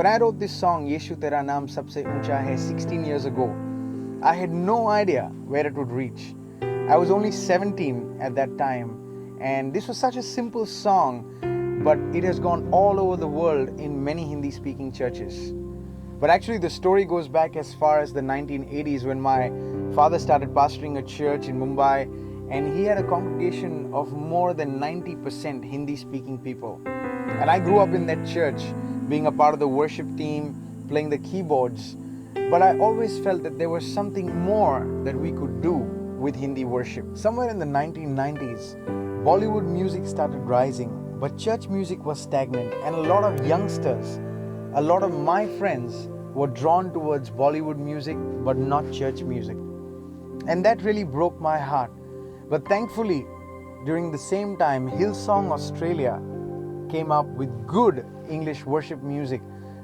When I wrote this song, Yeshu Tera, Naam, Sabse, Uncha, 16 years ago, I had no idea where it would reach. I was only 17 at that time, and this was such a simple song, but it has gone all over the world in many Hindi-speaking churches. But actually the story goes back as far as the 1980s when my father started pastoring a church in Mumbai, and he had a congregation of more than 90% Hindi-speaking people. And I grew up in that church, being a part of the worship team, playing the keyboards. But I always felt that there was something more that we could do with Hindi worship. Somewhere in the 1990s, Bollywood music started rising, but church music was stagnant, and a lot of youngsters, a lot of my friends were drawn towards Bollywood music, but not church music. And that really broke my heart. But thankfully, during the same time, Hillsong Australia came up with good English worship music.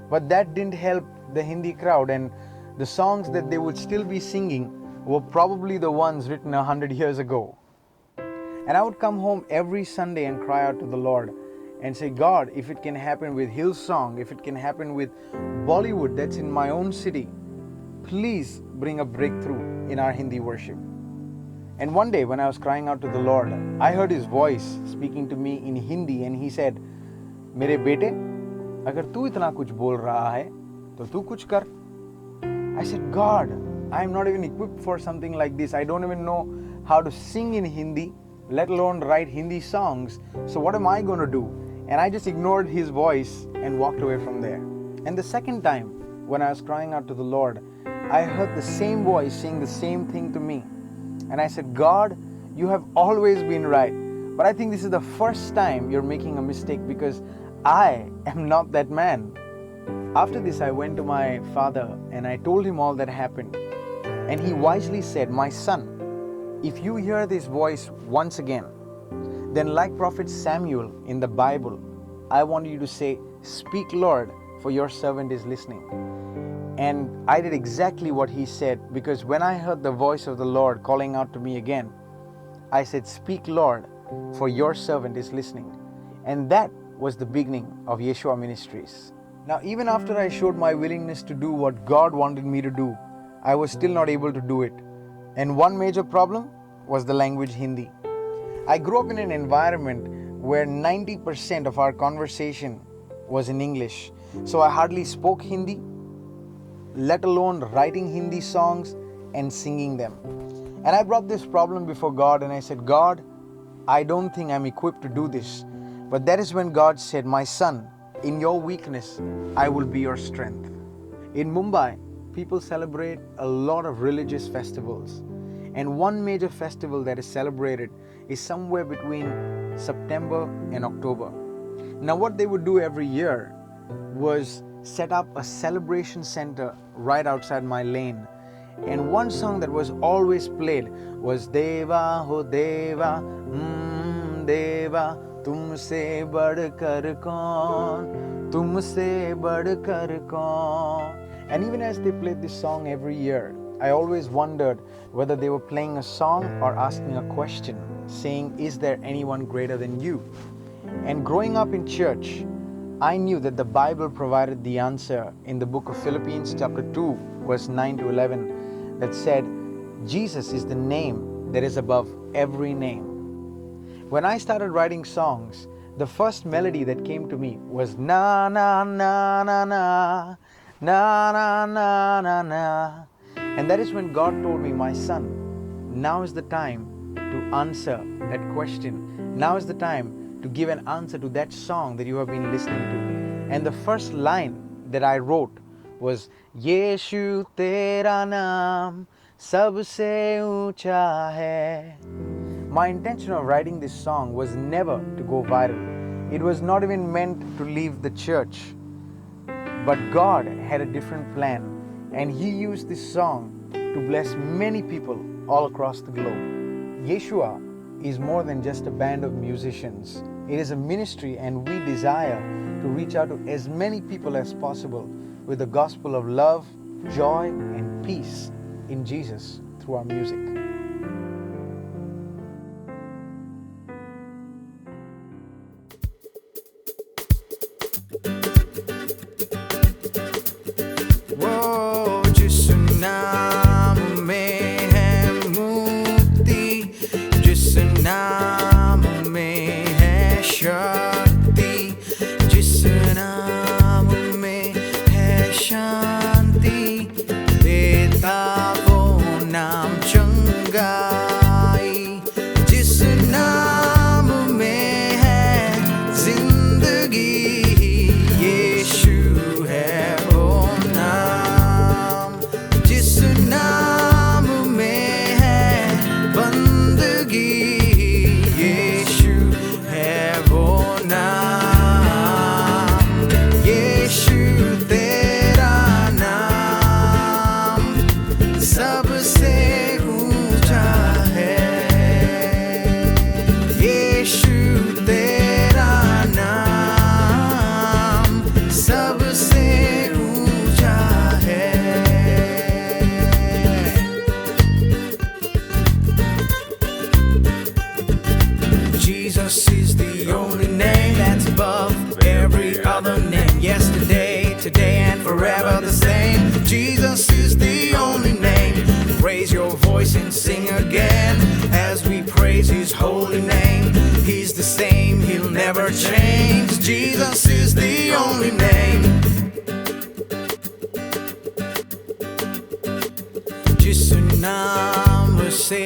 But that didn't help the Hindi crowd, and the songs that they would still be singing were probably the ones written 100 years ago. And I would come home every Sunday and cry out to the Lord and say, God, if it can happen with Hillsong, if it can happen with Bollywood that's in my own city, please bring a breakthrough in our Hindi worship. And one day when I was crying out to the Lord, I heard His voice speaking to me in Hindi, and He said, मेरे बेटे, अगर तू इतना कुछ बोल रहा है, तो तू कुछ कर. I said, God, I am not even equipped for something like this. I don't even know how to sing in Hindi, let alone write Hindi songs. So what am I going to do? And I just ignored His voice and walked away from there. And the second time, when I was crying out to the Lord, I heard the same voice saying the same thing to me. And I said, God, you have always been right. But I think this is the first time you're making a mistake, because I am not that man. After this, I went to my father and I told him all that happened. And he wisely said, my son, if you hear this voice once again, then like Prophet Samuel in the Bible, I want you to say, speak, Lord, for your servant is listening. And I did exactly what he said, because when I heard the voice of the Lord calling out to me again, I said, speak, Lord, for your servant is listening. And that was the beginning of Yeshua Ministries. Now, even after I showed my willingness to do what God wanted me to do, I was still not able to do it. And one major problem was the language Hindi. I grew up in an environment where 90% of our conversation was in English. So I hardly spoke Hindi, let alone writing Hindi songs and singing them. And I brought this problem before God and I said, God, I don't think I'm equipped to do this. But that is when God said, my son, in your weakness, I will be your strength. In Mumbai, people celebrate a lot of religious festivals. And one major festival that is celebrated is somewhere between September and October. Now what they would do every year was set up a celebration center right outside my lane. And one song that was always played was Deva Ho Deva, Deva, Tumse Badkar Kaun, Tumse Badkar Kaun. And even as they played this song every year, I always wondered whether they were playing a song or asking a question, saying, is there anyone greater than you? And growing up in church, I knew that the Bible provided the answer in the book of Philippians chapter 2, verse 9 to 11, that said, Jesus is the name that is above every name. When I started writing songs, the first melody that came to me was na na na na na, na na na na na. And that is when God told me, my son, now is the time to answer that question. Now is the time to give an answer to that song that you have been listening to. And the first line that I wrote was, Yeshu Tera Naam, Sabse Uncha hai. My intention of writing this song was never to go viral. It was not even meant to leave the church. But God had a different plan. And He used this song to bless many people all across the globe. Yeshua is more than just a band of musicians. It is a ministry, and we desire to reach out to as many people as possible with the gospel of love, joy, and peace in Jesus through our music. Jesus is the only name. Raise your voice and sing again as we praise his holy name. He's the same, he'll never change. Jesus is the only name. जिस नाम से